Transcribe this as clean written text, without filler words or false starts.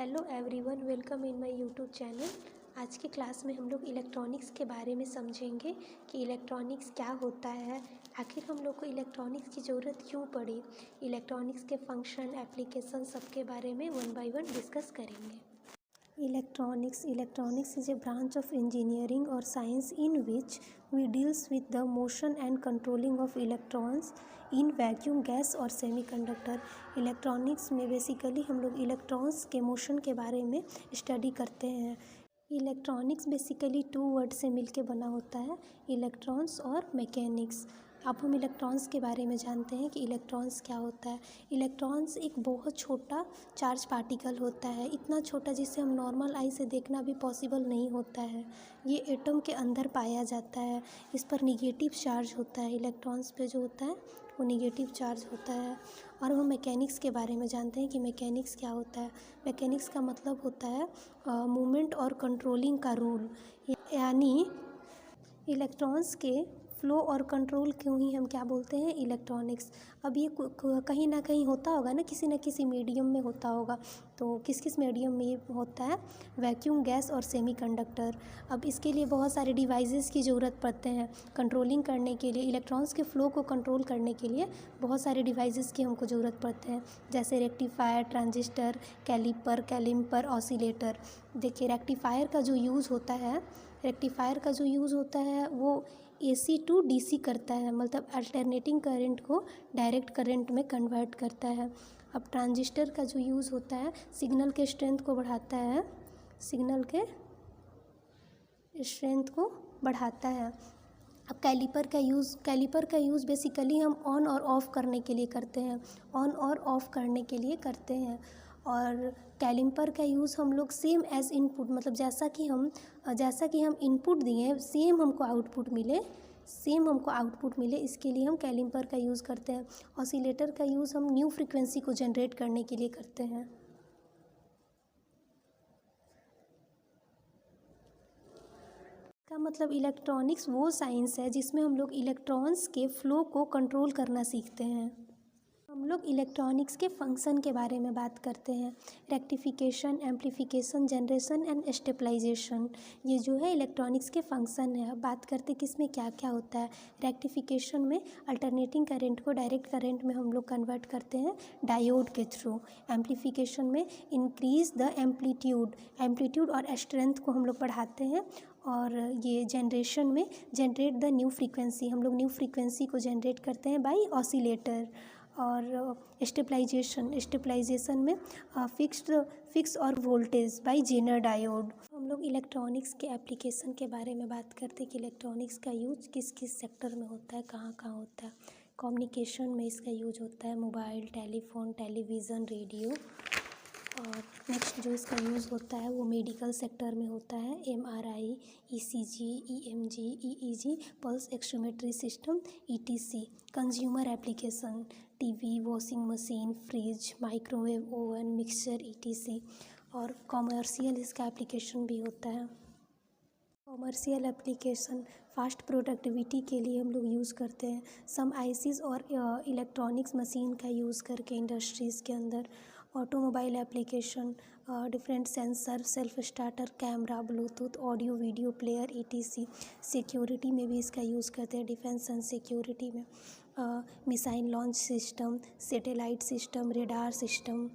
Hello everyone, welcome in my YouTube channel. आज की class में हम लोग इलेक्ट्रॉनिक्स के बारे में समझेंगे कि इलेक्ट्रॉनिक्स क्या होता है, आखिर हम लोग को इलेक्ट्रॉनिक्स की ज़रूरत क्यों पड़ी, इलेक्ट्रॉनिक्स के फंक्शन, एप्लीकेशन सबके बारे में वन बाय वन डिस्कस करेंगे। Electronics is a branch of engineering or science in which we deals with the motion and controlling of electrons in vacuum gas और semiconductor। इलेक्ट्रॉनिक्स में basically हम लोग electrons के motion के बारे में study करते हैं। इलेक्ट्रॉनिक्स बेसिकली टू वर्ड से मिलके बना होता है, इलेक्ट्रॉन्स और मैकेनिक्स। अब हम इलेक्ट्रॉन्स के बारे में जानते हैं कि इलेक्ट्रॉन्स क्या होता है। इलेक्ट्रॉन्स एक बहुत छोटा चार्ज पार्टिकल होता है, इतना छोटा जिसे हम नॉर्मल आई से देखना भी पॉसिबल नहीं होता है। ये एटम के अंदर पाया जाता है, इस पर निगेटिव चार्ज होता है। इलेक्ट्रॉन्स पे जो होता है वो निगेटिव चार्ज होता है। और हम मैकेनिक्स के बारे में जानते हैं कि मैकेनिक्स क्या होता है। मैकेनिक्स का मतलब होता है मूवमेंट और कंट्रोलिंग का रूल, यानी इलेक्ट्रॉन्स के फ्लो और कंट्रोल क्यों ही हम क्या बोलते हैं, इलेक्ट्रॉनिक्स। अब ये कहीं ना कहीं होता होगा ना, किसी न किसी मीडियम में होता होगा। तो किस किस मीडियम में ये होता है, वैक्यूम गैस और सेमीकंडक्टर। अब इसके लिए बहुत सारे डिवाइसेस की ज़रूरत पड़ते हैं कंट्रोलिंग करने के लिए। इलेक्ट्रॉन्स के फ्लो को कंट्रोल करने के लिए बहुत सारे डिवाइसेस की हमको ज़रूरत पड़ते हैं, जैसे रेक्टिफायर, ट्रांजिस्टर, कैलिपर, ऑसिलेटर। देखिए रेक्टिफायर का जो यूज़ होता है वो AC टू DC करता है, मतलब अल्टरनेटिंग करंट को डायरेक्ट करंट में कन्वर्ट करता है। अब ट्रांजिस्टर का जो यूज़ होता है सिग्नल के स्ट्रेंथ को बढ़ाता है। अब कैलिपर का यूज़ बेसिकली हम ऑन और ऑफ़ करने के लिए करते हैं। और कैलिपर का यूज़ हम लोग सेम एज इनपुट, मतलब जैसा कि हम इनपुट दिए सेम हमको आउटपुट मिले, इसके लिए हम कैलिपर का यूज़ करते हैं। ऑसिलेटर का यूज़ हम न्यू फ्रीक्वेंसी को जनरेट करने के लिए करते हैं। का मतलब इलेक्ट्रॉनिक्स वो साइंस है जिसमें हम लोग इलेक्ट्रॉन्स के फ्लो को कंट्रोल करना सीखते हैं। हम लोग इलेक्ट्रॉनिक्स के फंक्शन के बारे में बात करते हैं। Rectification, amplification, generation and stabilisation, ये जो है इलेक्ट्रॉनिक्स के फंक्शन है। अब बात करते किस में क्या क्या होता है। रेक्टिफिकेशन में अल्टरनेटिंग करंट को डायरेक्ट करंट में हम लोग कन्वर्ट करते हैं डायोड के थ्रू। एम्प्लीफिकेशन में इंक्रीज़ द एम्पलीट्यूड और स्ट्रेंथ को हम लोग बढ़ाते हैं। और ये जनरेशन में जनरेट द न्यू फ्रीक्वेंसी, हम लोग न्यू फ्रीक्वेंसी को जनरेट करते हैं बाई ऑसिलेटर। और स्टेबलाइजेशन में फिक्स और वोल्टेज बाई जेनर डायोड। हम लोग इलेक्ट्रॉनिक्स के एप्लीकेशन के बारे में बात करते हैं कि इलेक्ट्रॉनिक्स का यूज किस किस सेक्टर में होता है, कहाँ कहाँ होता है। कम्युनिकेशन में इसका यूज होता है, मोबाइल, टेलीफोन, टेलीविज़न, रेडियो। और नेक्स्ट जो इसका यूज़ होता है वो मेडिकल सेक्टर में होता है, MRI, ECG, EMG, EEG, pulse oximetry system, ETC। Consumer application, TV, washing machine, fridge, microwave oven, mixture, ETC। और कॉमर्शियल इसका एप्लीकेशन भी होता है। कॉमर्शियल एप्लीकेशन फास्ट प्रोडक्टिविटी के लिए हम लोग यूज़ करते हैं। सम ICs और इलेक्ट्रॉनिक्स मशीन का यूज़ करके इंडस्ट्रीज़ के अंदर। Automobile application, different sensor, self starter, camera, Bluetooth, audio video player, ETC। Security में भी इसका यूज़ करते हैं, डिफेंस एंड सिक्योरिटी में। Missile launch system, satellite system, radar system.